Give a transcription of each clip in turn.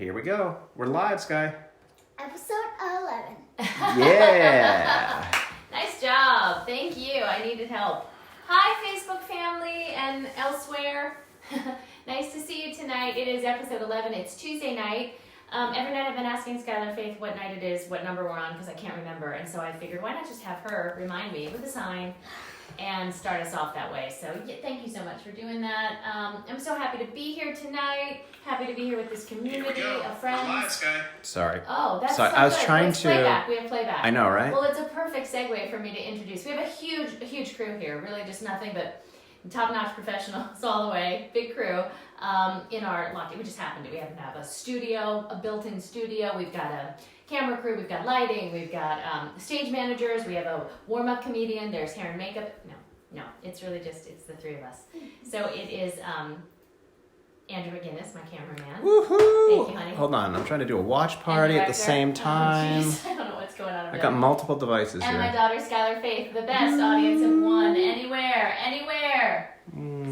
Here we go. We're live, Sky. Episode 11. Yeah. Nice job. Thank you. I needed help. Hi, Facebook family and elsewhere. Nice to see you tonight. It is episode 11. It's Tuesday night. Every night I've been asking Skylar Faith what night it is, what number we're on, because I can't remember. And so I figured, why not just have her remind me with a sign and start us off that way. So yeah, thank you so much for doing that. I'm so happy to be here tonight. Happy to be here with this community of friends. Live, Sky. Sorry. Oh, that's Sorry, so I was good. trying We have to- playback. We have playback. I know, right? Well, it's a perfect segue for me to introduce. We have a huge crew here. Really, just nothing but top-notch professionals all the way. Big crew in our lock. We just happen to. We happen to have a studio, a built-in studio. We've got a camera crew. We've got lighting. We've got stage managers. We have a warm-up comedian. There's hair and makeup. No, it's really just it's the three of us. So it is Andrew McGinnis, my cameraman. Woohoo! Thank you, honey. Hold on, I'm trying to do a watch party at the same time. Oh, geez. I don't know what's going on over I there. got multiple devices And my here. daughter, Skylar Faith, the best audience of one, anywhere.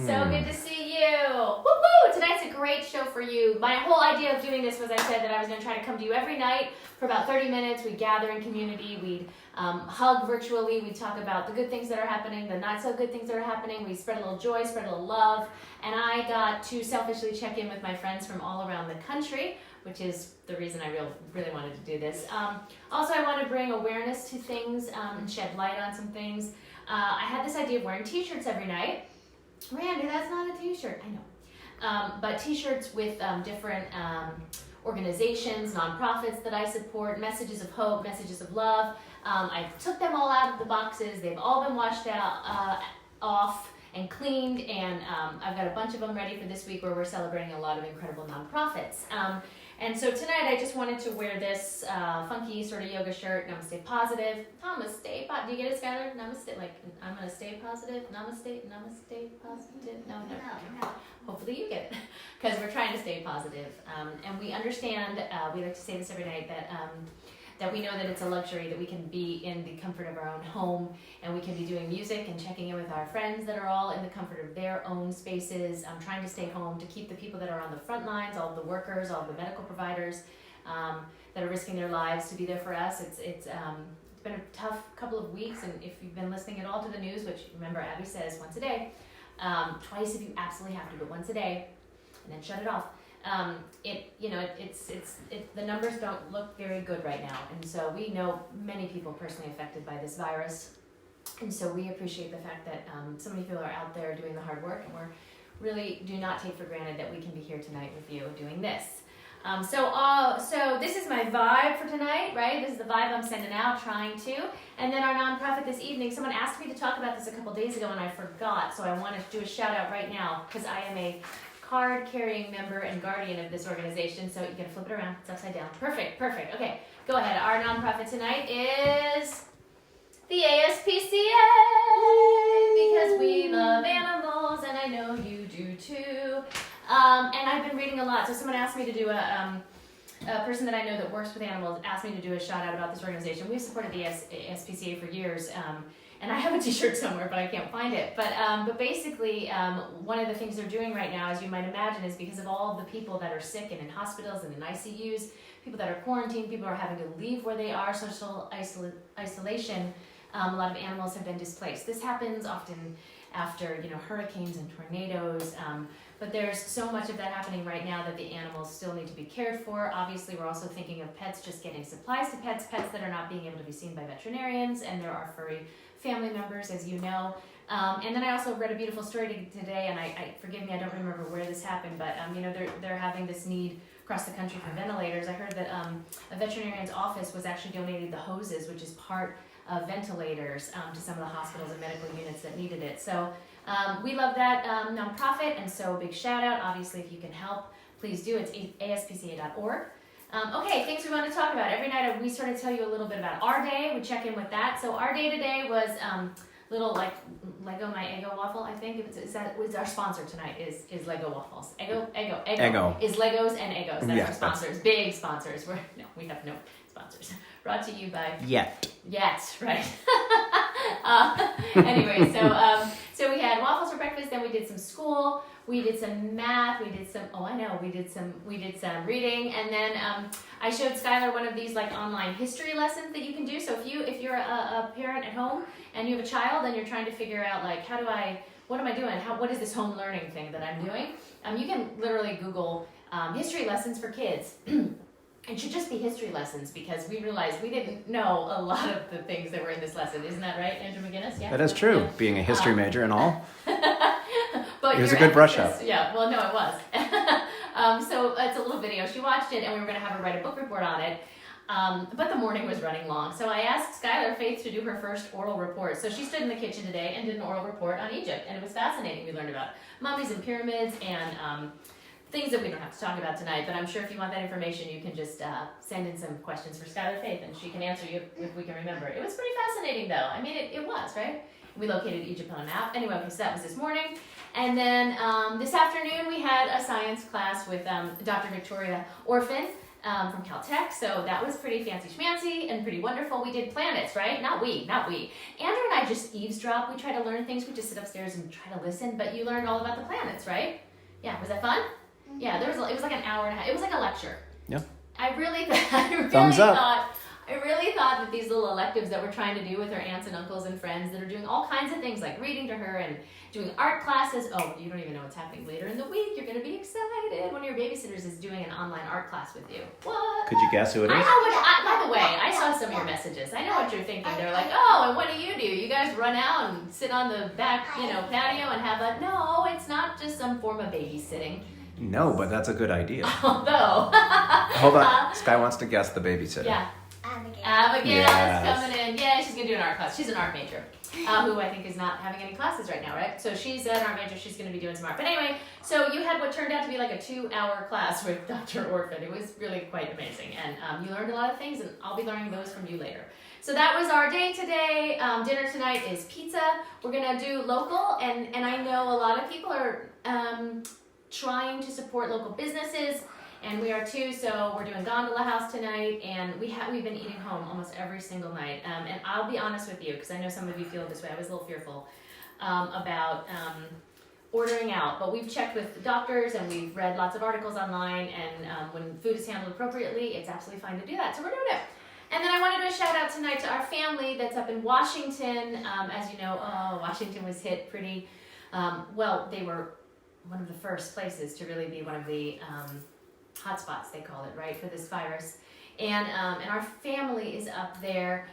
So good to see you. Woo-hoo! Tonight's a great show for you. My whole idea of doing this was I said that I was going to try to come to you every night for about 30 minutes. We'd gather in community. We'd hug virtually. We'd talk about the good things that are happening, the not so good things that are happening. We spread a little joy, spread a little love. And I got to selfishly check in with my friends from all around the country, which is the reason I really wanted to do this. Also, I want to bring awareness to things and shed light on some things. I had this idea of wearing t-shirts every night. Randy, that's not a t-shirt. I know. But t-shirts with different organizations, nonprofits that I support, messages of hope, messages of love. I took them all out of the boxes. They've all been washed out, off and cleaned, and I've got a bunch of them ready for this week where we're celebrating a lot of incredible nonprofits. And so tonight I just wanted to wear this funky sort of yoga shirt, Namaste Positive. Namaste, do you get it, Skylar? Namaste, like, I'm going to stay positive. Namaste positive. No. Hopefully you get it, because we're trying to stay positive. And we understand, we like to say this every night, that we know that it's a luxury that we can be in the comfort of our own home, and we can be doing music and checking in with our friends that are all in the comfort of their own spaces, trying to stay home to keep the people that are on the front lines, all the workers, all the medical providers that are risking their lives to be there for us. It's been a tough couple of weeks, and if you've been listening at all to the news, which remember Abby says once a day, twice if you absolutely have to, but once a day, and then shut it off. The numbers don't look very good right now, and so we know many people personally affected by this virus, and so we appreciate the fact that so many people are out there doing the hard work, and we really do not take for granted that we can be here tonight with you doing this. So this is my vibe for tonight, right? This is the vibe I'm sending out, trying to. And then our nonprofit this evening, someone asked me to talk about this a couple days ago, and I forgot, so I want to do a shout out right now, because I am a card-carrying member and guardian of this organization, so you can flip it around. It's upside down. Perfect. Okay, go ahead. Our nonprofit tonight is the ASPCA, because we love animals, and I know you do too. And I've been reading a lot, so someone asked me to do a person that I know that works with animals asked me to do a shout out about this organization. We've supported the ASPCA for years, and I have a t-shirt somewhere, but I can't find it. But basically, one of the things they're doing right now, as you might imagine, is because of all the people that are sick and in hospitals and in ICUs, people that are quarantined, people are having to leave where they are, social isolation, a lot of animals have been displaced. This happens often after hurricanes and tornadoes, but there's so much of that happening right now that the animals still need to be cared for. Obviously, we're also thinking of pets, just getting supplies to pets that are not being able to be seen by veterinarians, and there are furry family members, as you know. And then I also read a beautiful story today, and I forgive me, I don't remember where this happened, but they're having this need across the country for ventilators. I heard that a veterinarian's office was actually donating the hoses, which is part of ventilators, to some of the hospitals and medical units that needed it. So we love that nonprofit, and so big shout out. Obviously, if you can help, please do. It's aspca.org. Okay, things we want to talk about. Every night we sort of tell you a little bit about our day. We check in with that. So our day today was little like Lego My Eggo waffle, I think. That was our sponsor tonight is Lego waffles. Eggo is Legos and Eggos. That's our sponsors. Big sponsors. We have no sponsors. Brought to you by Yet, right. Anyway, so So we had waffles for breakfast, then we did some school, we did some math, we did some reading, and then I showed Skylar one of these like online history lessons that you can do. So if you're a parent at home and you have a child and you're trying to figure out like what am I doing? What is this home learning thing that I'm doing? You can literally Google history lessons for kids. It should just be history lessons because we realized we didn't know a lot of the things that were in this lesson. Isn't that right, Andrew McGinnis? Yeah. That is true, Yeah. being a history major and all. But It was your a good brush emphasis- up. Yeah, well, no, it was. So it's a little video. She watched it, and we were going to have her write a book report on it. But the morning was running long, so I asked Skylar Faith to do her first oral report. So she stood in the kitchen today and did an oral report on Egypt, and it was fascinating. We learned about mummies and pyramids and things that we don't have to talk about tonight, but I'm sure if you want that information, you can just send in some questions for Skylar Faith, and she can answer you if we can remember. It was pretty fascinating, though. I mean, it was, right? We located Egypt on a map. Anyway, okay, so that was this morning. And then this afternoon, we had a science class with Dr. Victoria Orphan from Caltech, so that was pretty fancy schmancy and pretty wonderful. We did planets, right? Not we. Andrew and I just eavesdrop. We try to learn things. We just sit upstairs and try to listen, but you learned all about the planets, right? Yeah, was that fun? Yeah, it was like an hour and a half. It was like a lecture. Yeah. I really Thumbs up. thought that these little electives that we're trying to do with her aunts and uncles and friends that are doing all kinds of things like reading to her and doing art classes. Oh, you don't even know what's happening later in the week. You're going to be excited. One of your babysitters is doing an online art class with you. What? Could you guess who it I is? know by the way, I saw some of your messages. I know what you're thinking. They're like, oh, and what do? You guys run out and sit on the back, patio and have a... No, it's not just some form of babysitting. No, but that's a good idea. Although... Hold on. Sky wants to guess the babysitter. Yeah. Abigail. Abigail is coming in. Yeah, she's going to do an art class. She's an art major, who I think is not having any classes right now, right? So she's an art major. She's going to be doing some art. But anyway, so you had what turned out to be like a 2-hour class with Dr. Orphan. It was really quite amazing. And you learned a lot of things, and I'll be learning those from you later. So that was our day today. Dinner tonight is pizza. We're going to do local, and I know a lot of people are trying to support local businesses. And we are too, so we're doing Gondola House tonight, and we've been eating home almost every single night. And I'll be honest with you, because I know some of you feel this way. I was a little fearful about ordering out, but we've checked with doctors and we've read lots of articles online, and when food is handled appropriately, it's absolutely fine to do that. So we're doing it. And then I want to do a shout out tonight to our family that's up in Washington. As you know, Washington was hit pretty well. They were one of the first places to really be one of the hotspots, they call it, right, for this virus. And our family is up there.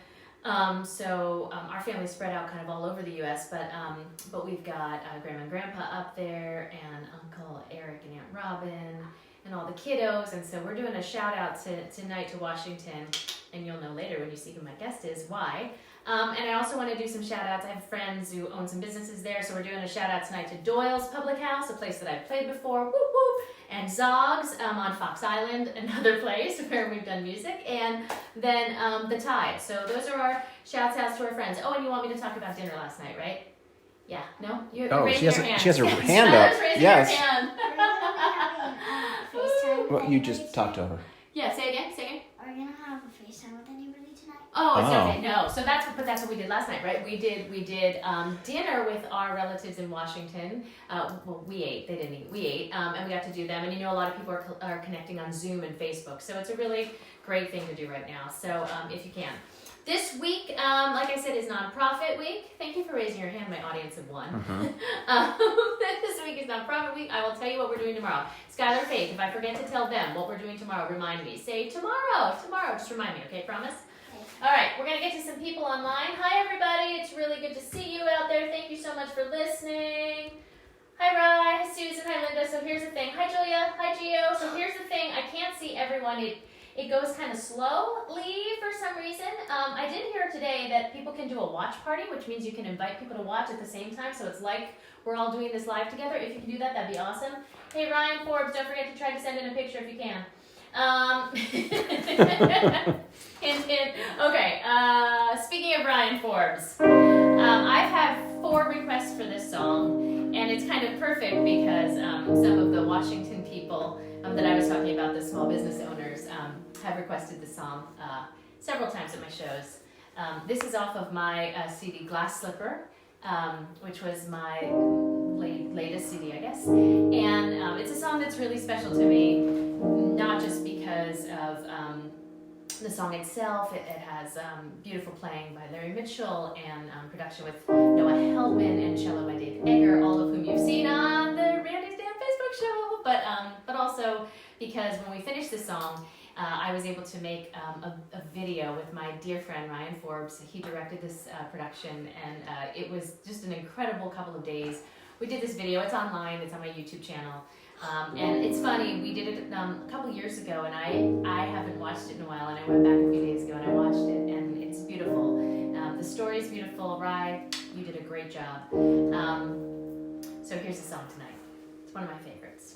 So our family is spread out kind of all over the U.S., but we've got Grandma and Grandpa up there, and Uncle Eric and Aunt Robin, and all the kiddos. And so we're doing a shout out tonight to Washington, and you'll know later when you see who my guest is why. And I also want to do some shout outs. I have friends who own some businesses there, so we're doing a shout out tonight to Doyle's Public House, a place that I've played before, whoop whoop, and Zog's on Fox Island, another place where we've done music, and then The Tide. So those are our shouts outs to our friends. Oh, and you want me to talk about dinner last night, right? Yeah, no? You're raising your hand. She has her hand up. Yes. Well, you just talked to her. Yeah, say again. Are you gonna have a FaceTime with anybody tonight? Oh, it's okay. No, so that's what we did last night, right? We did dinner with our relatives in Washington. Well, we ate. They didn't eat. We ate, and we got to do them. And you know, a lot of people are connecting on Zoom and Facebook, so it's a really great thing to do right now. So if you can. This week, like I said, is Nonprofit Week. Thank you for raising your hand, my audience of one. This week is Nonprofit Week. I will tell you what we're doing tomorrow. Skylar Faith, if I forget to tell them what we're doing tomorrow, remind me. Say tomorrow. Just remind me, okay? Promise? All right, we're going to get to some people online. Hi, everybody. It's really good to see you out there. Thank you so much for listening. Hi, Rye. Hi, Susan. Hi, Linda. So here's the thing. Hi, Julia. Hi, Gio. So here's the thing. I can't see everyone. It goes kind of slowly for some reason. I did hear today that people can do a watch party, which means you can invite people to watch at the same time. So it's like we're all doing this live together. If you can do that, that'd be awesome. Hey, Ryan Forbes, don't forget to try to send in a picture if you can. Hint, hint. Okay, speaking of Ryan Forbes, I've had 4 requests for this song, and it's kind of perfect because some of the Washington people that I was talking about, the small business owners, have requested this song several times at my shows. This is off of my CD Glass Slipper, which was my latest CD, I guess. And it's a song that's really special to me, not just because of the song itself. It has beautiful playing by Larry Mitchell and production with Noah Heldman and cello by David Egger, all of whom you've seen on the Randy's Damn Facebook show. But also because when we finished this song, I was able to make a video with my dear friend Ryan Forbes. He directed this production, and it was just an incredible couple of days. We did this video. It's online. It's on my YouTube channel. And it's funny, we did it a couple years ago, and I haven't watched it in a while, and I went back a few days ago and I watched it, and it's beautiful. The story's beautiful. Rye, you did a great job. So here's the song tonight. It's one of my favorites.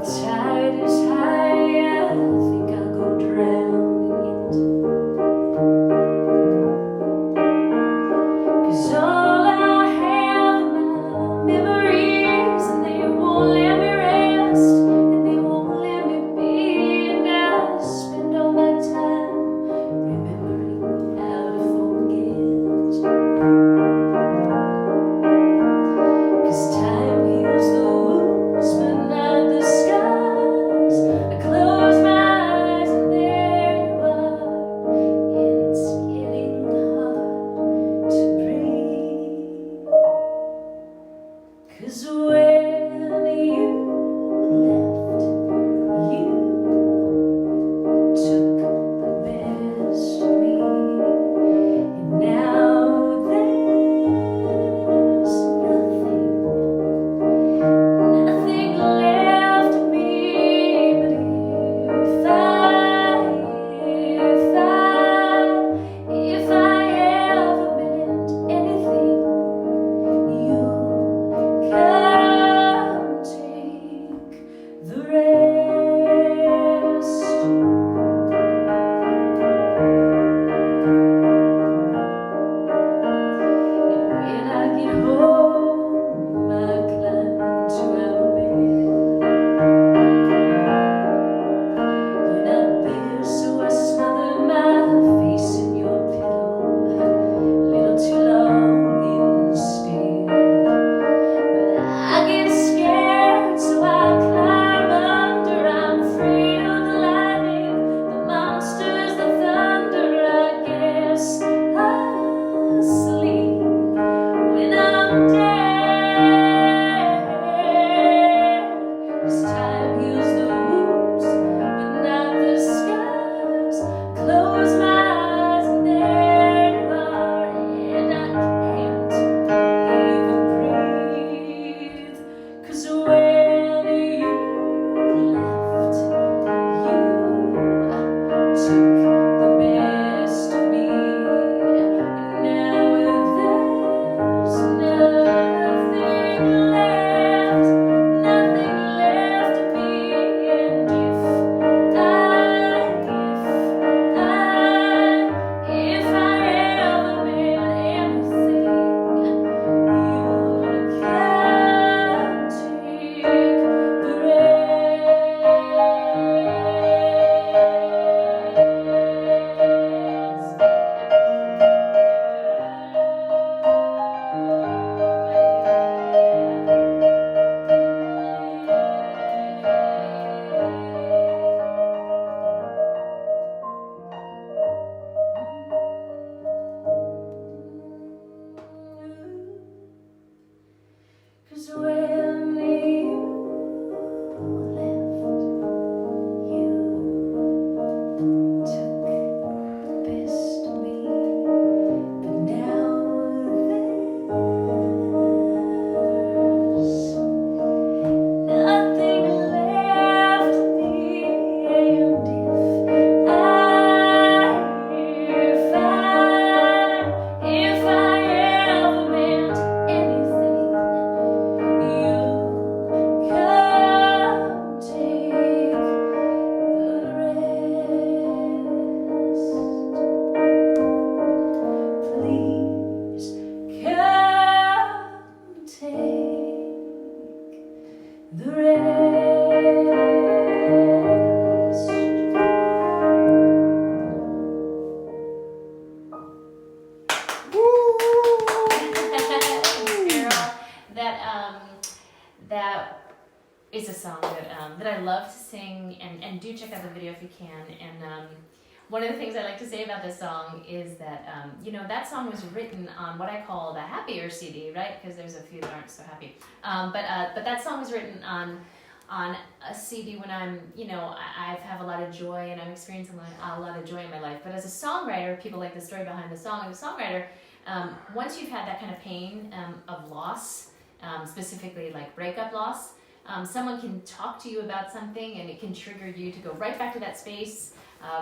Tide is high, I think I'll go drown in it. love to sing, and do check out the video if you can. And one of the things I like to say about this song is that, that song was written on what I call the happier CD, right? Because there's a few that aren't so happy. But that song was written on a CD when I have a lot of joy and I'm experiencing a lot of joy in my life. But as a songwriter, people like the story behind the song. As a songwriter, once you've had that kind of pain of loss, specifically like breakup loss, someone can talk to you about something and it can trigger you to go right back to that space,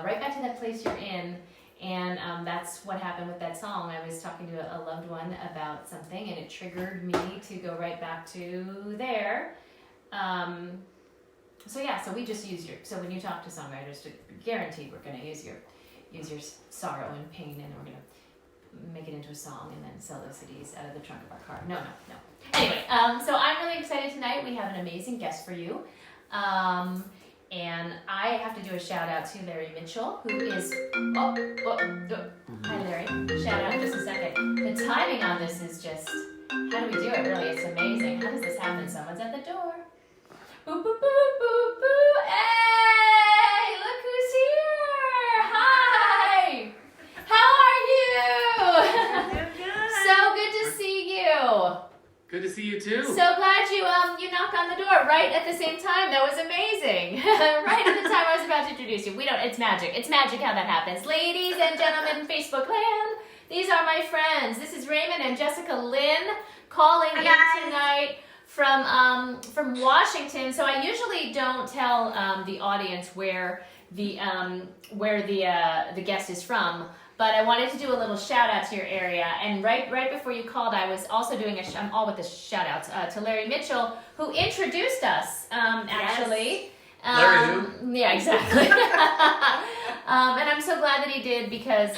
right back to that place you're in. And that's what happened with that song. I was talking to a loved one about something and it triggered me to go right back to there. So we just use so when you talk to songwriters, guaranteed we're going to use your sorrow and pain, and we're going to make it into a song and then sell those CDs out of the trunk of our car. No. Anyway, so I'm really excited tonight. We have an amazing guest for you. And I have to do a shout out to Larry Mitchell, who is, hi Larry, shout out in just a second. The timing on this is just, how do we do it really? It's amazing. How does this happen? Someone's at the door. Boo, boo, boo, boo, boo. Hey, look who's here. Hi. How are you? Doing good. So good to see you. Good to see you too. So glad you knocked on the door right at the same time. That was amazing. Right at the time I was about to introduce you. It's magic. It's magic how that happens. Ladies and gentlemen in Facebook land, these are my friends. This is Raymond and Jessica Lynne calling in tonight from Washington. So I usually don't tell the audience where the guest is from. But I wanted to do a little shout out to your area. And right before you called, I was also doing I'm all with the shout outs to Larry Mitchell, who introduced us, actually. Larry who? Yeah, exactly. And I'm so glad that he did, because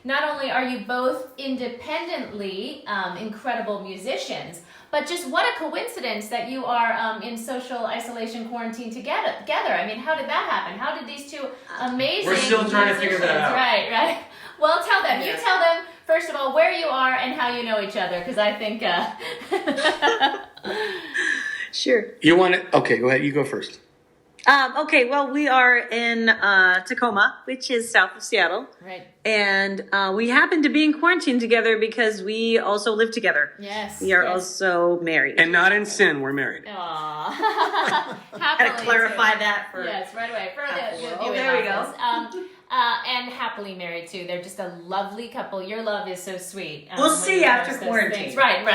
not only are you both independently incredible musicians, but just what a coincidence that you are in social isolation quarantine together. I mean, how did that happen? How did these two amazing We're still trying to figure that out. Right. Well, tell them. Yeah. You tell them, first of all, where you are and how you know each other, because I think... Sure. You want it? Okay, go ahead. You go first. Okay, well, we are in Tacoma, which is south of Seattle. Right. And we happen to be in quarantine together because we also live together. Yes. We are yes. also married. And not in sin, we're married. Aww. Gotta clarify that for... Yes, right away. For the Oh, viewing there we go. audience. And happily married too. They're just a lovely couple. Your love is so sweet. We'll when see you after post those quarantine. things. Right.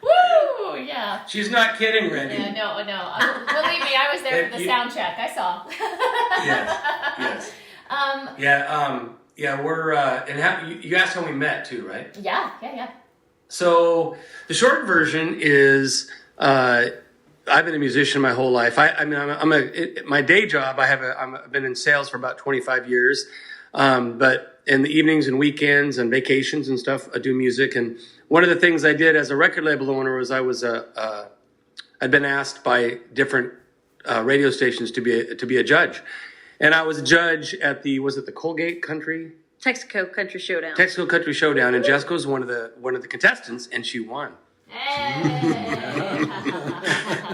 Woo! Yeah. She's not kidding, Randy. Yeah, no. Believe me, I was there for the sound check. I saw. Yes. We're and you asked how we met too, right? Yeah. So the short version is I've been a musician my whole life. My day job. I've been in sales for about 25 years, but in the evenings and weekends and vacations and stuff, I do music. And one of the things I did as a record label owner was I'd been asked by different radio stations to be a judge, and I was a judge at the Colgate Country. Texaco Country Showdown. Texaco Country Showdown, and Jessica was one of the contestants, and she won. Hey.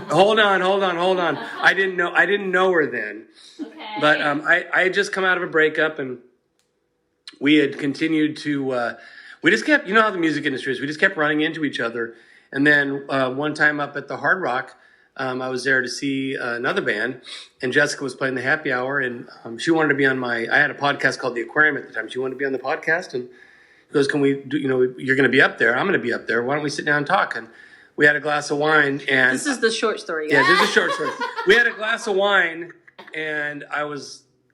Hold on. I didn't know her then. Okay. But I had just come out of a breakup, and we had continued to. We just kept, you know how the music industry is. We just kept running into each other, and then one time up at the Hard Rock, I was there to see another band, and Jessica was playing the happy hour, and she wanted to be on I had a podcast called The Aquarium at the time. She wanted to be on the podcast, and she goes, "Can we do? You're going to be up there. I'm going to be up there. Why don't we sit down and talk?" And we had a glass of wine, and This is the short story. yeah, this is a short story. We had a glass of wine, and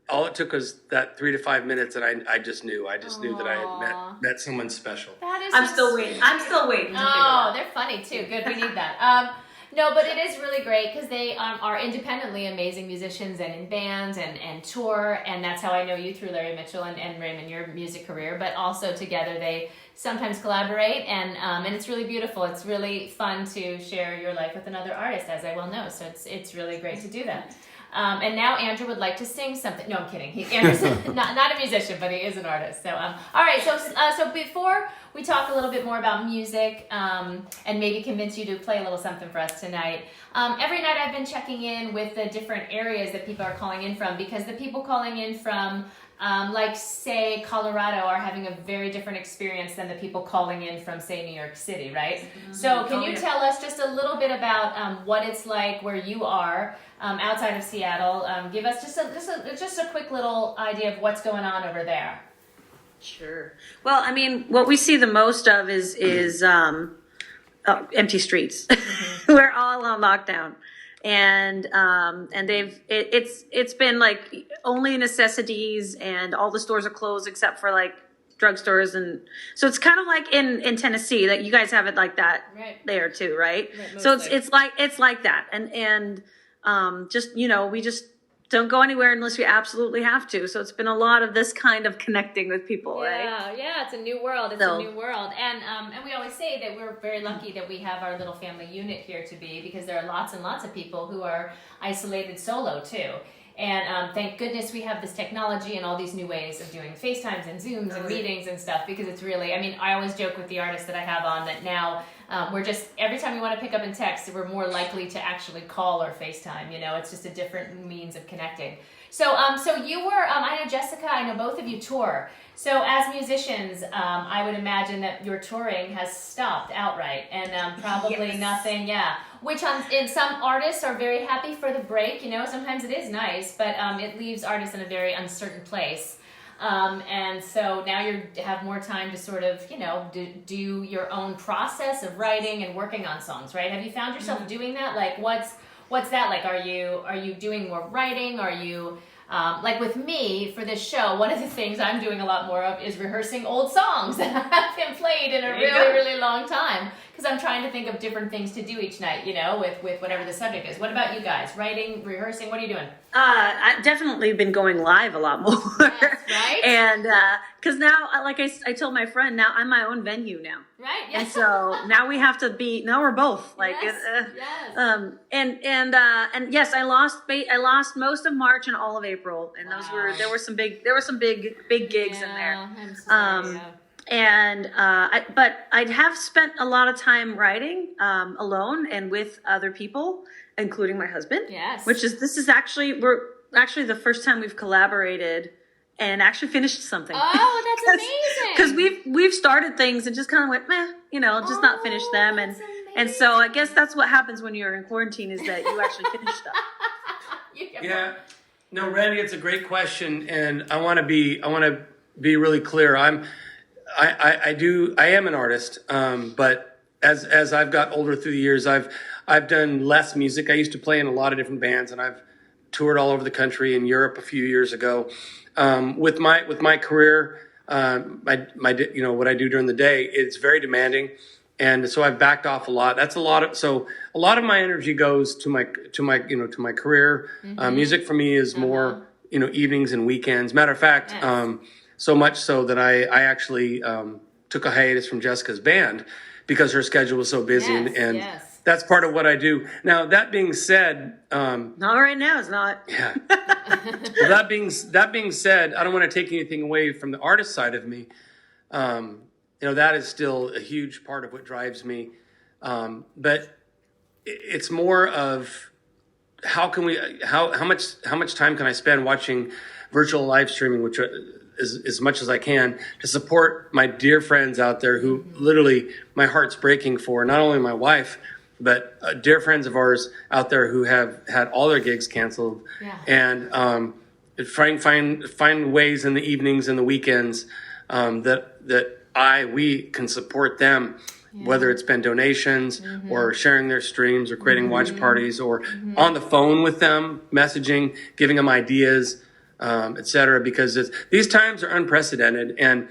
all it took was that 3 to 5 minutes, and I just knew that I had met someone special. That is I'm so still sweet. waiting. I'm still waiting. to figure it Oh, out. they're funny too. Good, we need that. No, but it is really great because they are independently amazing musicians and in bands and tour, and that's how I know you through Larry Mitchell and Raymond, your music career. But also together they sometimes collaborate, and it's really beautiful. It's really fun to share your life with another artist, as I well know. So it's really great to do that. And now Andrew would like to sing something. No, I'm kidding. Andrew's not a musician, but he is an artist. So, all right. So before we talk a little bit more about music and maybe convince you to play a little something for us tonight, every night I've been checking in with the different areas that people are calling in from, because the people calling in from like, say, Colorado are having a very different experience than the people calling in from, say, New York City, right? Mm-hmm. So can you tell us just a little bit about what it's like where you are outside of Seattle? Give us just a quick little idea of what's going on over there. Sure. Well, I mean, what we see the most of is empty streets. Mm-hmm. We're all on lockdown. And it's been like only necessities, and all the stores are closed except for like drugstores, and so it's kind of like in Tennessee that you guys have it like that there too, right? So it's like that, and just we just don't go anywhere unless we absolutely have to. So it's been a lot of this kind of connecting with people, right? Yeah, it's a new world. It's a new world. And we always say that we're very lucky that we have our little family unit here to be, because there are lots and lots of people who are isolated solo too. And thank goodness we have this technology and all these new ways of doing FaceTimes and Zooms and meetings and stuff, because it's really, I mean, I always joke with the artists that I have on that now we're just, every time we want to pick up and text, we're more likely to actually call or FaceTime. It's just a different means of connecting. So you were, I know Jessica, I know both of you tour. So as musicians, I would imagine that your touring has stopped outright, and probably nothing, which in some artists are very happy for the break. Sometimes it is nice, but it leaves artists in a very uncertain place. And so now you have more time to sort of, do your own process of writing and working on songs, right? Have you found yourself doing that? Like, what's that like? Are you doing more writing? Are you, like with me for this show, one of the things I'm doing a lot more of is rehearsing old songs that haven't been played in a really long time, because I'm trying to think of different things to do each night, with whatever the subject is. What about you guys? Writing, rehearsing, what are you doing? I've definitely been going live a lot more. Yes, right? And because now, like I told my friend, now I'm my own venue now. Right. Yes. And so now we have to be. Now we're both like. Yes. And yes, I lost most of March and all of April, and there were some big gigs in there. I'm sorry, But I have spent a lot of time writing alone and with other people, including my husband. Yes. This is actually the first time we've collaborated and actually finished something. Oh, that's amazing. Because we've started things and just kind of went, meh, just not finish them, and so I guess that's what happens when you're in quarantine, is that you actually finish stuff. Yeah. No, Randy, it's a great question, and I want to be really clear. I am an artist, but as I've got older through the years, I've done less music. I used to play in a lot of different bands, and I've toured all over the country, in Europe a few years ago. With my career, what I do during the day, it's very demanding, and so I've backed off a lot. That's a lot of my energy goes to my career. Mm-hmm. Music for me is more evenings and weekends. Matter of fact. Yes. So much so that I actually took a hiatus from Jessica's band because her schedule was so busy, and that's part of what I do. Now, that being said, not right now, it's not. Yeah. Well, that being said, I don't want to take anything away from the artist side of me. That is still a huge part of what drives me. But it's more of how much time can I spend watching virtual live streaming, which as much as I can, to support my dear friends out there who literally my heart's breaking for, not only my wife, but dear friends of ours out there who have had all their gigs canceled. Yeah. And find ways in the evenings and the weekends that we can support them, whether it's been donations or sharing their streams or creating watch parties or on the phone with them, messaging, giving them ideas, etc. Because these times are unprecedented, and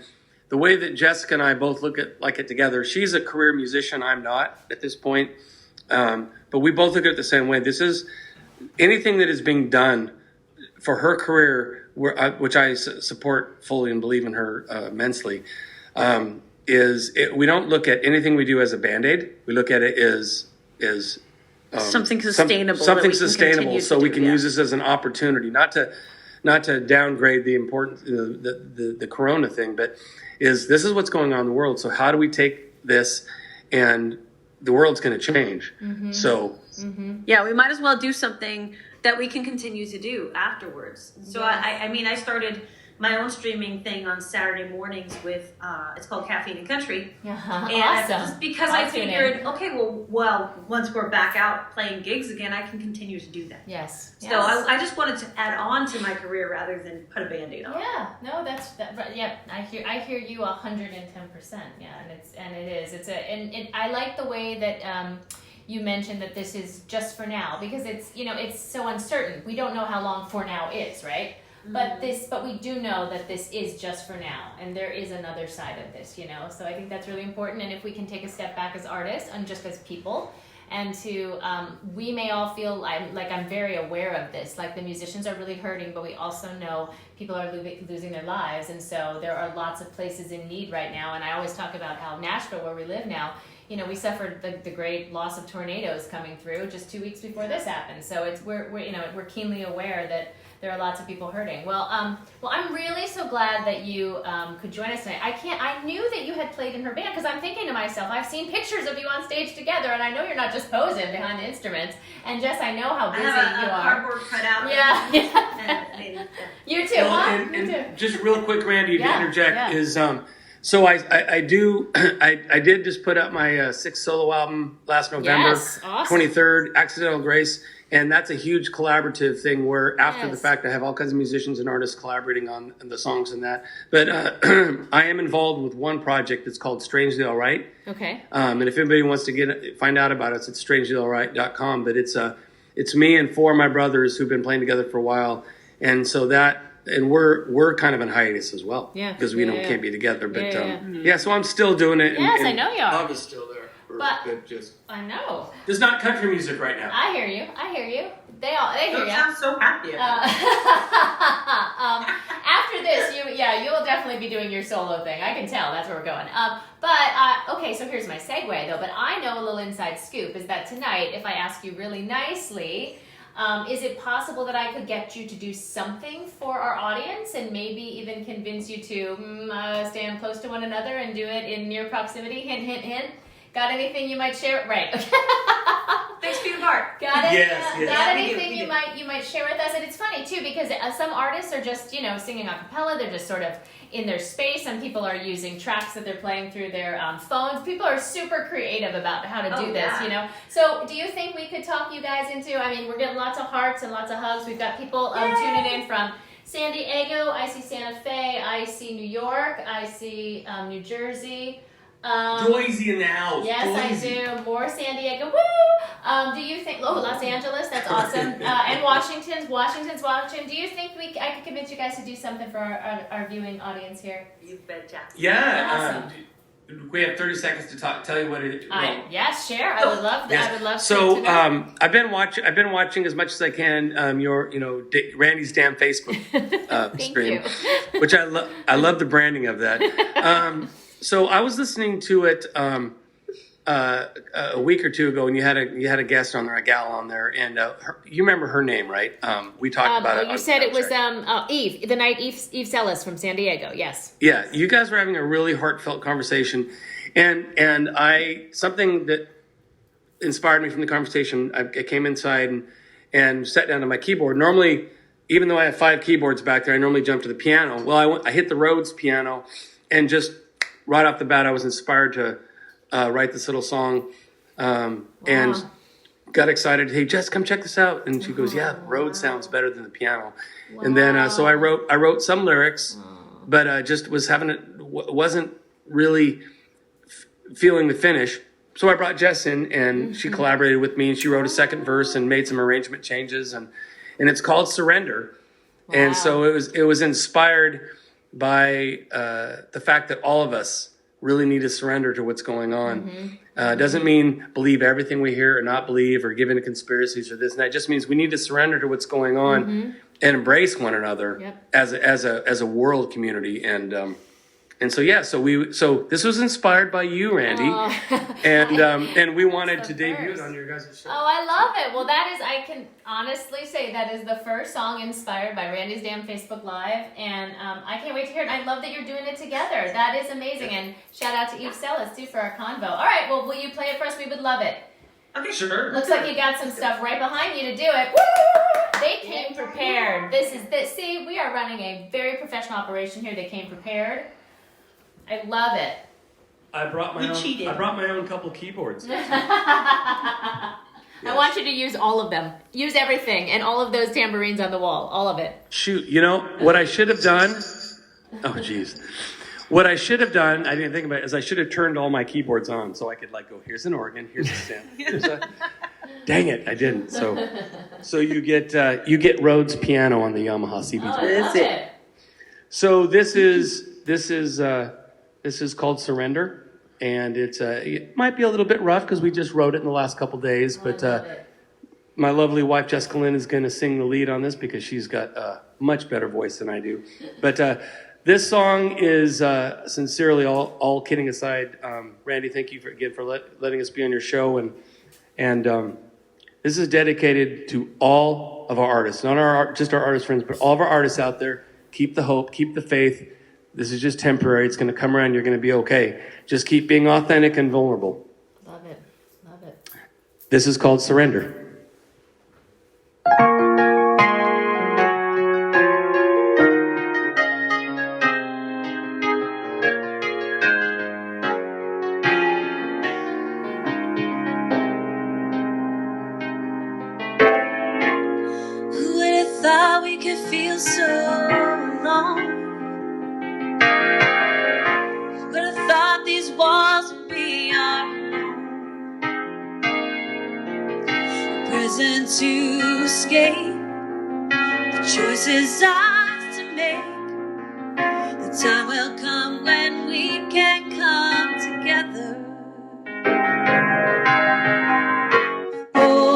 the way that Jessica and I both look at it together, she's a career musician, I'm not at this point, but we both look at it the same way. This is anything that is being done for her career, which I support fully and believe in her immensely. We don't look at anything we do as a Band-Aid. We look at it as Something sustainable. Something that we can sustainable, continue so to we do, can yeah. use this as an opportunity, not to downgrade the importance, the Corona thing, but this is what's going on in the world. So how do we take this, and the world's going to change. So Yeah, we might as well do something that we can continue to do afterwards. So I mean, I started my own streaming thing on Saturday mornings with it's called Caffeine and Country. And Awesome. just because I'll I tune in. figured, okay, well, once we're back out playing gigs again, I can continue to do that. Yes. So I just wanted to add on to my career rather than put a Band-Aid on. Yeah, no, that's that. But yeah, I hear you 110%. Yeah, and I like the way that you mentioned that this is just for now, because it's so uncertain. We don't know how long for now is, right? But we do know that this is just for now, and there is another side of this, So I think that's really important. And if we can take a step back as artists and just as people, and we may all feel I'm very aware of this. Like the musicians are really hurting, but we also know people are losing their lives, and so there are lots of places in need right now. And I always talk about how Nashville, where we live now, we suffered the great loss of tornadoes coming through just 2 weeks before this happened. So we're keenly aware that there are lots of people hurting. Well, I'm really so glad that you could join us tonight. I knew that you had played in her band, because I'm thinking to myself, I've seen pictures of you on stage together, and I know you're not just posing behind the instruments. And Jess, I know how busy I have you a are. cardboard cutout. Yeah. You too, huh? You too. and just real quick, Randy, to Yeah, interject yeah. is so I did just put up my 6th solo album last November, Yes, awesome. 23rd, Accidental Grace. And that's a huge collaborative thing where after the Yes. fact I have all kinds of musicians and artists collaborating on the songs and that. But I am involved with one project that's called Strangely Alright. Okay. And if anybody wants to find out about it, it's strangelyalright.com. But it's me and 4 of my brothers who've been playing together for a while. And so we're kind of in hiatus as well. Yeah. Because we Yeah. can't be together. But Yeah. so I'm still doing it. Yes, and I know you are. Love is still there. But I know. There's not country music right now. I hear you. They hear You you. sound so happy about it. After this, you will definitely be doing your solo thing. I can tell. That's where we're going. Okay, so here's my segue though. But I know a little inside scoop is that tonight, if I ask you really nicely, is it possible that I could get you to do something for our audience, and maybe even convince you to stand close to one another and do it in near proximity? Hint, hint, hint. Got anything you might share? Right. 6 feet apart. Got it? Yes. Got We anything do. you might share with us? And it's funny too, because some artists are just singing a cappella. They're just sort of in their space. Some people are using tracks that they're playing through their phones. People are super creative about how to do this. So do you think we could talk you guys into? I mean, we're getting lots of hearts and lots of hugs. We've got people tuning in from San Diego. I see Santa Fe. I see New York. I see New Jersey. Joyzy in the house. Yes, Joyzy. I do. More San Diego. Woo! Do you think? Oh, Los Angeles. That's awesome. And Washington's watching. Do you think I could convince you guys to do something for our viewing audience here? You betcha. Yeah. Awesome. We have 30 seconds to tell you what it is. Yes, share. I would love that. Yes. I would love So to know. I've been watching as much as I can your Randy's damn Facebook stream, you. which I love the branding of that. So I was listening to it a week or two ago, and you had a guest on there, a gal on there, and you remember her name, right? We talked about it. You said it was Eve, the night Eve Sellis from San Diego. Yes. Yeah, you guys were having a really heartfelt conversation, and something that inspired me from the conversation. I came inside and sat down to my keyboard. Normally, even though I have 5 keyboards back there, I normally jump to the piano. Well, I hit the Rhodes piano, and just right off the bat, I was inspired to write this little song, and got excited. Hey, Jess, come check this out. And she goes, "Yeah, Rhodes sounds better than the piano." Wow. And then so I wrote some lyrics, but just wasn't really feeling the finish. So I brought Jess in, and she collaborated with me, and she wrote a second verse and made some arrangement changes, and it's called Surrender. Wow. And so it was inspired by the fact that all of us really need to surrender to what's going on. Doesn't mean believe everything we hear or not believe or give into conspiracies or this and that. It just means we need to surrender to what's going on and embrace one another as a world community. And And so this was inspired by you, Randy, and we wanted to debut it on your guys' show. Oh, I love it. Well, I can honestly say that is the first song inspired by Randy's Damn Facebook Live, and I can't wait to hear it. I love that you're doing it together. That is amazing, and shout out to Eve Sellis too for our convo. All right, well, will you play it for us? We would love it. Okay, sure. Looks like you got some stuff right behind you to do it. Woo! They came prepared. See, we are running a very professional operation here. They came prepared. I love it. I brought my own couple keyboards. I want you to use all of them. Use everything and all of those tambourines on the wall. All of it. Shoot, what I should have done? Oh, geez. What I should have done, I didn't think about it, is I should have turned all my keyboards on so I could go, here's an organ, here's a synth, dang it, I didn't. So you get Rhodes piano on the Yamaha CB2. Oh, that's it. So this is called Surrender, and it might be a little bit rough because we just wrote it in the last couple days, but my lovely wife Jessica Lynne is going to sing the lead on this because she's got a much better voice than I do. But this song is sincerely, all kidding aside, Randy, thank you for letting us be on your show, and this is dedicated to all of our artists, not just our artist friends, but all of our artists out there. Keep the hope, keep the faith. This is just temporary. It's going to come around. You're going to be okay. Just keep being authentic and vulnerable. Love it. Love it. This is called Surrender. Who would have thought we could feel so alone? These walls would be our home, a prison to escape. The choices ours to make. The time will come when we can come together. Oh,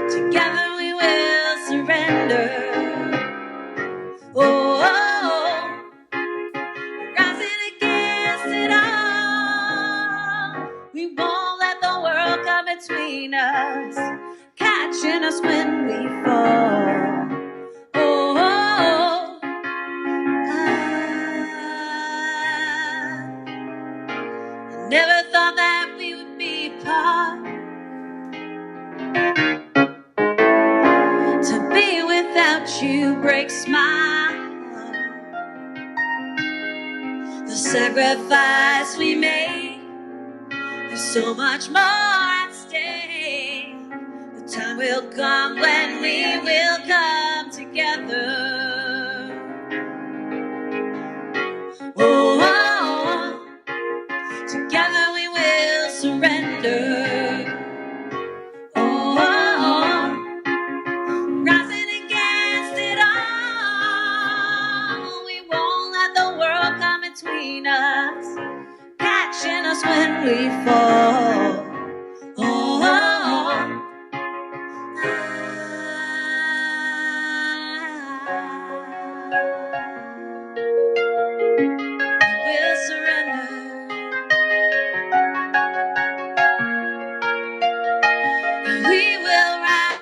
together we will surrender. Oh. Between us, catching us when we fall. Oh, I never thought that we would be apart. To be without you breaks my heart. The sacrifice we made, there's so much more at stake. The time will come when we will come together. Oh, together we will surrender. Oh, rising against it all. We won't let the world come between us, catching us when we fall. Oh, we'll surrender. We will rise.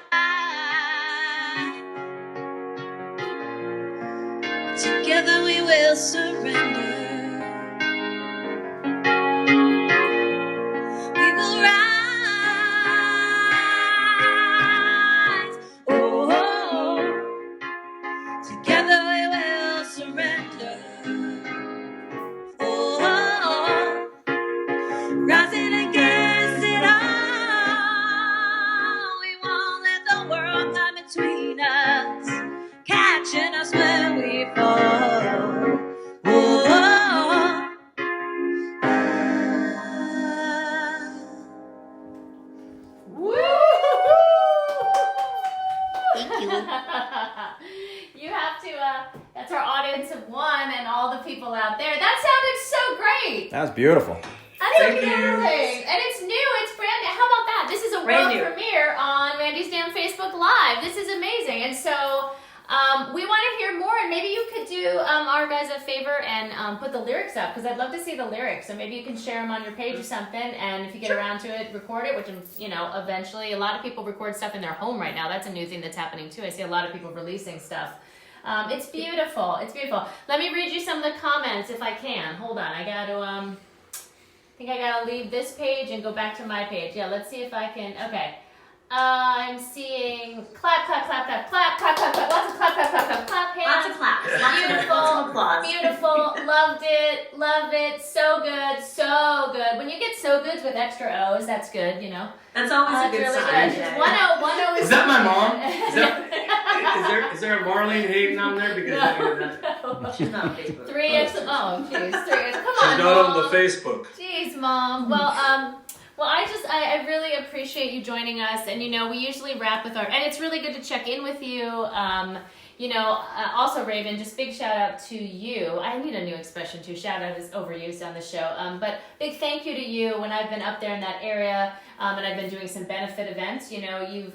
Together we will surrender. That's our audience of one and all the people out there. That sounded so great. That was beautiful. That's amazing. And it's new. It's brand new. How about that? This is a world premiere on Randy's Damn Facebook Live. This is amazing. And so We want to hear more, and maybe you could do our guys a favor and put the lyrics up, because I'd love to see the lyrics. So maybe you can share them on your page or something, and if you get around to it, record it, which, eventually, a lot of people record stuff in their home right now. That's a new thing that's happening too. I see a lot of people releasing stuff. It's beautiful. It's beautiful. Let me read you some of the comments if I can. Hold on. I got to, I think I got to leave this page and go back to my page. Yeah, let's see if I can. Okay. I'm seeing clap, clap, clap, clap, clap, clap, clap, clap, lots of clap, clap, clap, clap, clap hands. Lots of claps. Beautiful, Lots of applause. beautiful, loved it, so good, so good. When you get so goods with extra O's, that's good, That's always a good really sign. good. 1 O is. Is that my mom? Is there a Marlene Hayden on there? Because No. She's not on Facebook. 3 X. Oh, jeez. 3 X. Come She's on, not Mom. on the Facebook. Jeez, Mom. Well, I really appreciate you joining us, and we usually wrap with and it's really good to check in with you. Also, Raven, just big shout out to you. I need a new expression too. Shout out is overused on the show. But big thank you to you when I've been up there in that area, and I've been doing some benefit events. You've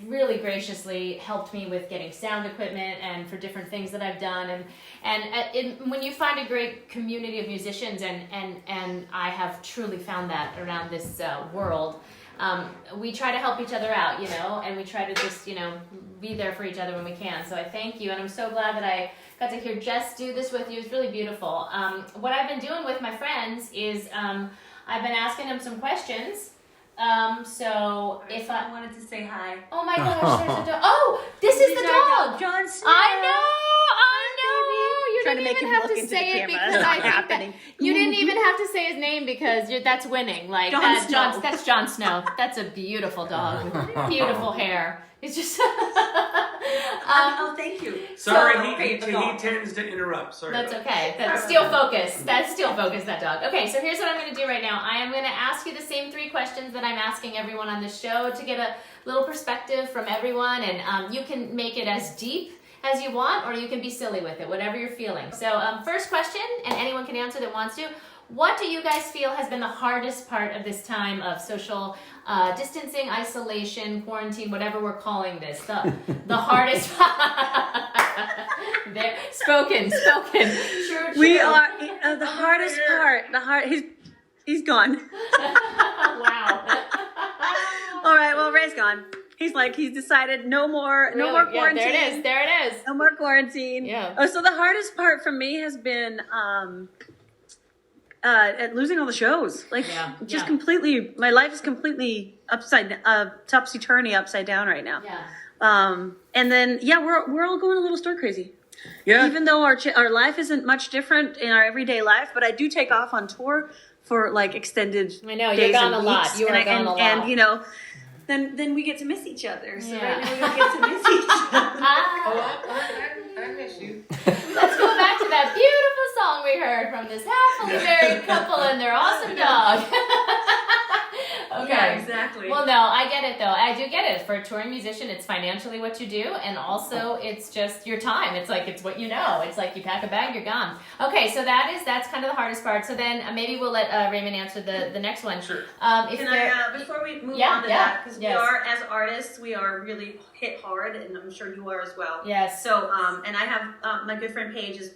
really graciously helped me with getting sound equipment and for different things that I've done. And when you find a great community of musicians, and I have truly found that around this world, we try to help each other out, and we try to just, be there for each other when we can. So I thank you, and I'm so glad that I got to hear Jess do this with you. It's really beautiful. What I've been doing with my friends is I've been asking them some questions. So if I wanted to say hi. Oh my gosh, there's a dog. Oh, this is the dog. Jon Snow. I know. You Trying to didn't make even him have look to into say the it camera. because That's I not think happening. that you didn't even have to say his name because that's winning. Like Jon Snow. that's Jon Snow. That's a beautiful dog with beautiful hair. It's just. Oh, thank you. Sorry, So- he tends to interrupt. Sorry. That's about okay. That's still focus. That's still focus, that dog. Okay, so here's what I'm going to do right now. I am going to ask you the same 3 questions that I'm asking everyone on this show to get a little perspective from everyone, and you can make it as deep as you want, or you can be silly with it, whatever you're feeling. So first question, and anyone can answer that wants to. What do you guys feel has been the hardest part of this time of social distancing, isolation, quarantine, whatever we're calling this? The hardest. There, spoken. True. We are the hardest part. He's gone. Wow. All right. Well, Ray's gone. He's decided no more quarantine. Yeah, there it is. No more quarantine. Yeah. Oh, so the hardest part for me has been at losing all the shows. Completely. My life is completely topsy-turvy, upside down right now. Yeah. And then we're all going a little stir crazy. Yeah. Even though our life isn't much different in our everyday life, but I do take off on tour for extended. I know days you're gone and a lot. weeks, You are gone a lot. And then we get to miss each other. So Yeah. right now we don't get to miss each other. I miss you. Let's go back to that beautiful song we heard from this happily married couple and their awesome dog. Okay. Yeah, exactly. Well, no, I get it though. I do get it. For a touring musician, it's financially what you do, and also it's just your time. It's what you know. It's like you pack a bag, you're gone. Okay, so that's kind of the hardest part. So then maybe we'll let Raymond answer the next one. Sure. Can I, before we move on to that, because we are, as artists, we are really hit hard, and I'm sure you are as well. Yes. So, and I have my good friend Paige is,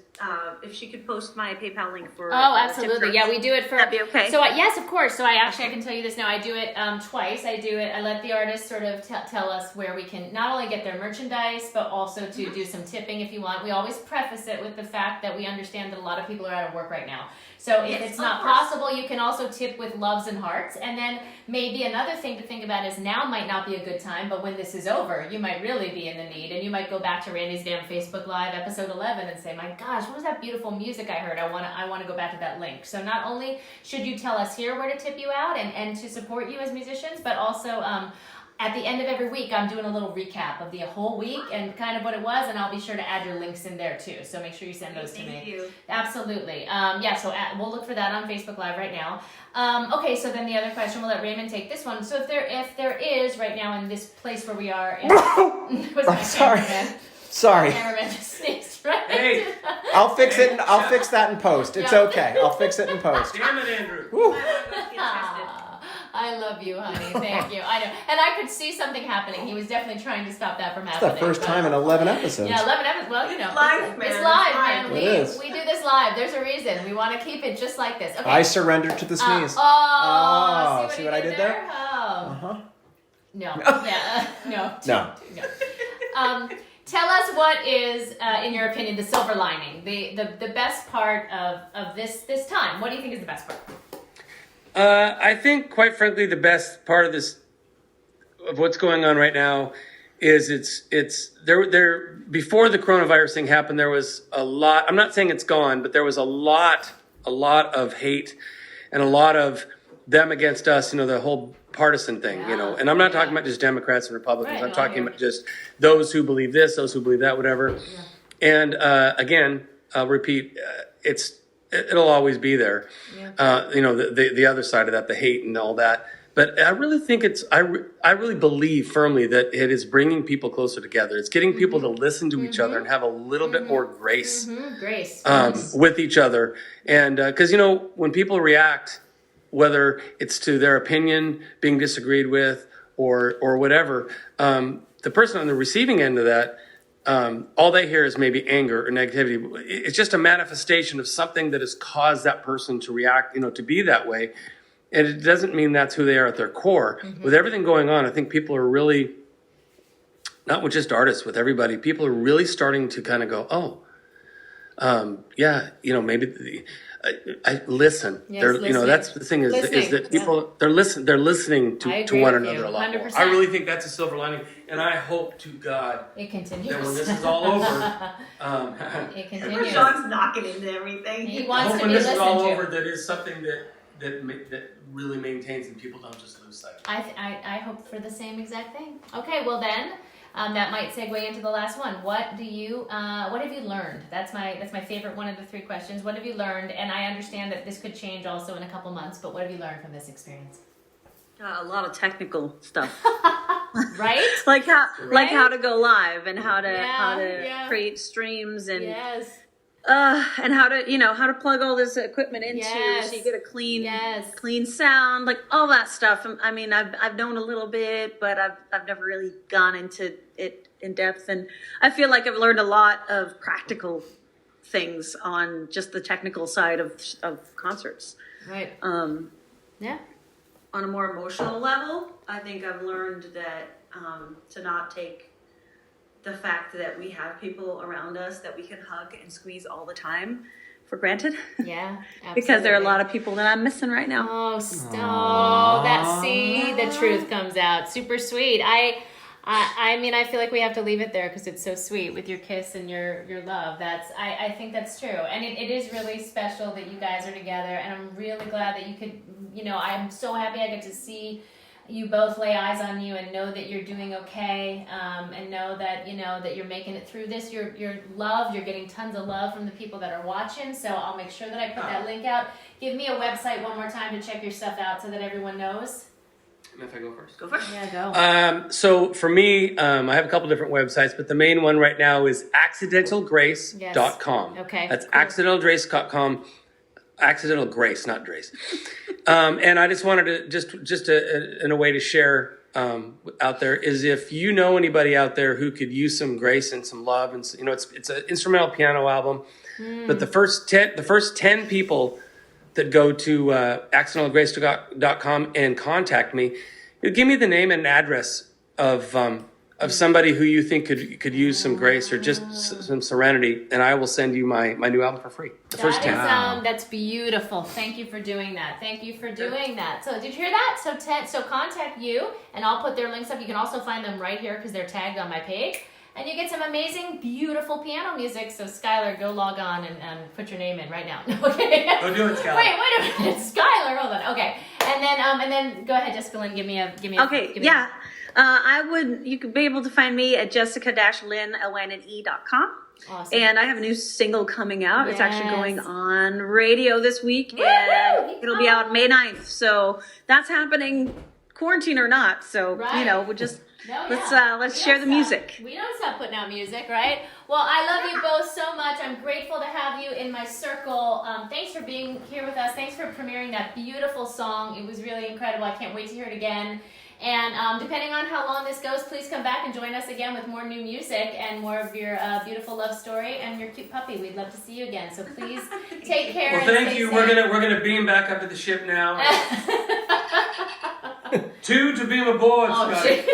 if she could post my PayPal link for. Oh, absolutely. Yeah, we do it for. That'd be okay. So yes, of course. So I can tell you this now. I do it twice. I let the artists sort of tell us where we can not only get their merchandise, but also to do some tipping if you want. We always preface it with the fact that we understand that a lot of people are out of work right now. So if it's not possible, you can also tip with loves and hearts. And then maybe another thing to think about is now might not be a good time, but when this is over, you might really be in the need. And you might go back to Randy's damn Facebook Live episode 11 and say, my gosh, what was that beautiful music I heard? I want to go back to that link. So not only should you tell us here where to tip you out and to support you as musicians, but also at the end of every week, I'm doing a little recap of the whole week and kind of what it was, and I'll be sure to add your links in there too. So make sure you send those to me. Thank you. Absolutely. So we'll look for that on Facebook Live right now. Okay, so then the other question, we'll let Raymond take this one. So if there is right now in this place where we are, was my Sorry. cameraman. Sorry. Cameraman just sneezed right. Hey. I'll fix it. I'll fix that in post. It's Yeah. okay. I'll fix it in post. Damn it, Andrew. Woo. I love you, honey. Thank you. I know. And I could see something happening. He was definitely trying to stop that from It's happening. the first time in 11 episodes. Yeah, 11 episodes. Well, It's live, man. It's live, man. It is. We do this live. There's a reason. We want to keep it just like this. Okay. I surrendered to the sneeze. See See what what I did there? Oh. Uh-huh. No. Yeah. No. No. Tell us what is, in your opinion, the silver lining, the best part of this time. What do you think is the best part? I think, quite frankly, the best part of this, of what's going on right now, is it's there. Before the coronavirus thing happened, there was a lot. I'm not saying it's gone, but there was a lot of hate and a lot of them against us. The whole partisan thing. And I'm not talking about just Democrats and Republicans. Right, I'm talking about just those who believe this, those who believe that, whatever. Yeah. And again, I'll repeat, it'll always be there. Yeah. The other side of that, the hate and all that. But I really think I really believe firmly that it is bringing people closer together. It's getting people to listen to each other and have a little bit more grace, with each other. And because when people react, whether it's to their opinion being disagreed with or whatever, the person on the receiving end of that, all they hear is maybe anger or negativity. It's just a manifestation of something that has caused that person to react, to be that way. And it doesn't mean that's who they are at their core. With everything going on, I think people are really, not with just artists, with everybody, people are really starting to kind of go, maybe I listen. Yes, They're, listening. That's the thing is that people they're listening to one another a lot more. 100%. I really think that's a silver lining, and I hope to God it continues. that when this is all over, it continues. Sean's knocking into everything. He I wants hope to when be this is listened all to. over, that is something that really maintains and people don't just lose sight of. I hope for the same exact thing. Okay, well then, that might segue into the last one. What have you learned? That's my favorite one of the three questions. What have you learned? And I understand that this could change also in a couple months, but what have you learned from this experience? A lot of technical stuff. Right? like how to go live and how to create streams and yes. And how to plug all this equipment into so you get a clean sound, like all that stuff. I mean, I've known a little bit, but I've never really gone into it in depth, and I feel like I've learned a lot of practical things on just the technical side of concerts. Right. Yeah. On a more emotional level, I think I've learned that to not take the fact that we have people around us that we can hug and squeeze all the time for granted. Yeah, absolutely. Because there are a lot of people that I'm missing right now. Oh, the truth comes out. Super sweet. I mean, I feel like we have to leave it there because it's so sweet with your kiss and your love. I think that's true. And it is really special that you guys are together. And I'm really glad that you could, I'm so happy I get to see you both lay eyes on you and know that you're doing okay, and know that that you're making it through this. You're loved. You're getting tons of love from the people that are watching. So I'll make sure that I put that link out. Give me a website one more time to check your stuff out so that everyone knows. And if I go first, Go first. Yeah, go. So for me, I have a couple different websites, but the main one right now is accidentalgrace.com. Okay. That's accidentalgrace.com. Accidental Grace, not Drace. And I just wanted to in a way to share out there is if you know anybody out there who could use some grace and some love, and it's an instrumental piano album, but the first 10 people that go to accidentalgrace.com and contact me, you give me the name and address of somebody who you think could use some grace or just some serenity, and I will send you my new album for free. The first 10. That's beautiful. Thank you for doing that. Thank you for doing that. So did you hear that? So contact you, and I'll put their links up. You can also find them right here because they're tagged on my page. And you get some amazing, beautiful piano music. So Skylar, go log on and put your name in right now. Okay. Go do it, Skylar. Wait a minute, Skylar. Hold on. Okay. And then go ahead, Jessica Lynne. Give me a. You could be able to find me at jessica-lynne.com. Awesome. And I have a new single coming out. It's actually Yes. going on radio this week, and it'll be out May 9th. So that's happening, quarantine or not. So, Right. we'll just No, let's We share don't the stop. music. We don't stop putting out music, right? Well, I love you both so much. I'm grateful to have you in my circle. Thanks for being here with us. Thanks for premiering that beautiful song. It was really incredible. I can't wait to hear it again. And depending on how long this goes, please come back and join us again with more new music and more of your beautiful love story and your cute puppy. We'd love to see you again. So please take care. Well, thank you. We're gonna beam back up to the ship now. 2 to beam aboard, Scotty.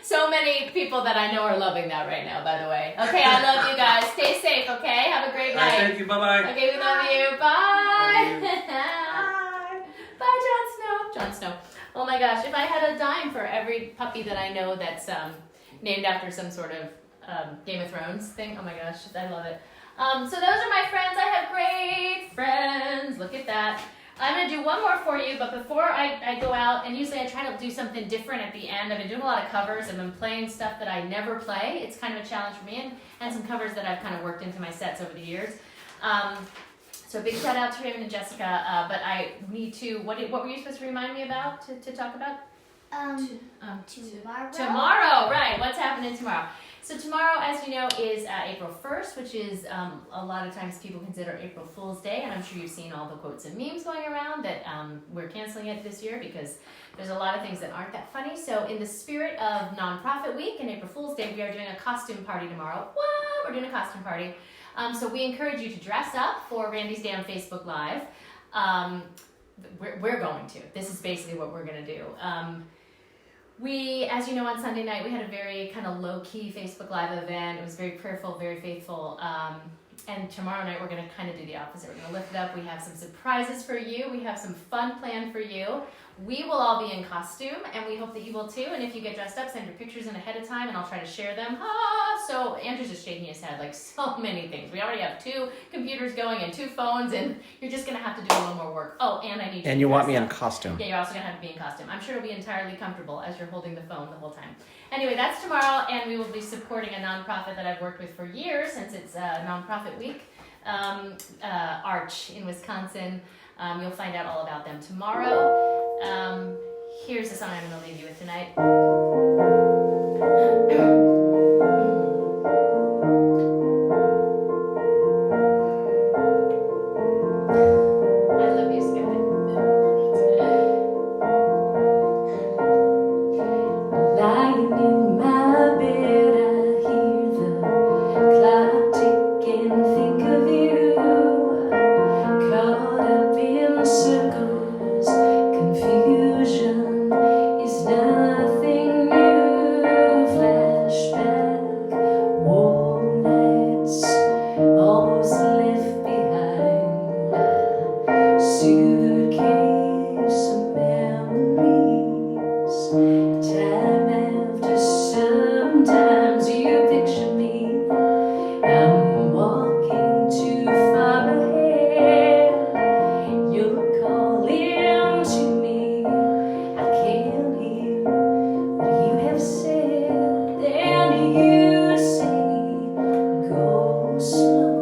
So many people that I know are loving that right now, by the way. Okay, I love you guys. Stay safe, okay? Have a great night. Thank you. Bye-bye. Okay, we love you. Bye. Bye, Jon Snow. Jon Snow. Oh my gosh, if I had a dime for every puppy that I know that's named after some sort of Game of Thrones thing, oh my gosh, I love it. So those are my friends. I have great friends. Look at that. I'm going to do one more for you, but before I go out, and usually I try to do something different at the end. I've been doing a lot of covers. I've been playing stuff that I never play. It's kind of a challenge for me, and some covers that I've kind of worked into my sets over the years. So a big shout out to Raymond and Jessica, but I need to, what were you supposed to remind me about, to talk about? Tomorrow. Tomorrow, right. What's happening tomorrow? So tomorrow, as you know, is April 1st, which is a lot of times people consider April Fool's Day, and I'm sure you've seen all the quotes and memes going around that we're canceling it this year because there's a lot of things that aren't that funny. So in the spirit of Nonprofit Week and April Fool's Day, we are doing a costume party tomorrow. What? We're doing a costume party. So we encourage you to dress up for Randi's Day on Facebook Live. We're going to. This is basically what we're going to do. We, as you know, on Sunday night, we had a very kind of low-key Facebook Live event. It was very prayerful, very faithful. And tomorrow night, we're going to kind of do the opposite. We're going to lift it up. We have some surprises for you. We have some fun planned for you. We will all be in costume, and we hope that you will too. And if you get dressed up, send your pictures in ahead of time, and I'll try to share them. So Andrew's just shaking his head, like so many things. We already have 2 computers going and 2 phones, and you're just going to have to do a little more work. Oh, and I need you. And you want me in costume. Yeah, you're also going to have to be in costume. I'm sure it'll be entirely comfortable as you're holding the phone the whole time. Anyway, that's tomorrow, and we will be supporting a nonprofit that I've worked with for years since it's Nonprofit Week, Arch in Wisconsin. You'll find out all about them tomorrow. Here's the song I'm going to leave you with tonight. I love you, Scott. Lying in my bed, I hear the clock tick and think of you. Caught up in circles, confusion is nothing new. Flashback, warm nights, almost left behind. Suitcase of memories. Time after sometimes you picture me. I'm walking too far ahead. You're calling to me. I can't hear what you have said. Then you say, go slow.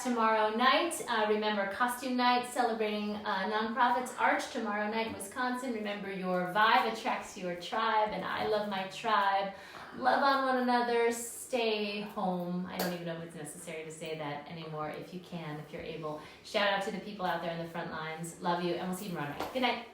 tomorrow night. Remember, costume night celebrating nonprofits. Arch tomorrow night in Wisconsin. Remember, your vibe attracts your tribe, and I love my tribe. Love on one another. Stay home. I don't even know if it's necessary to say that anymore. If you can, if you're able. Shout out to the people out there in the front lines. Love you, and we'll see you tomorrow night. Good night.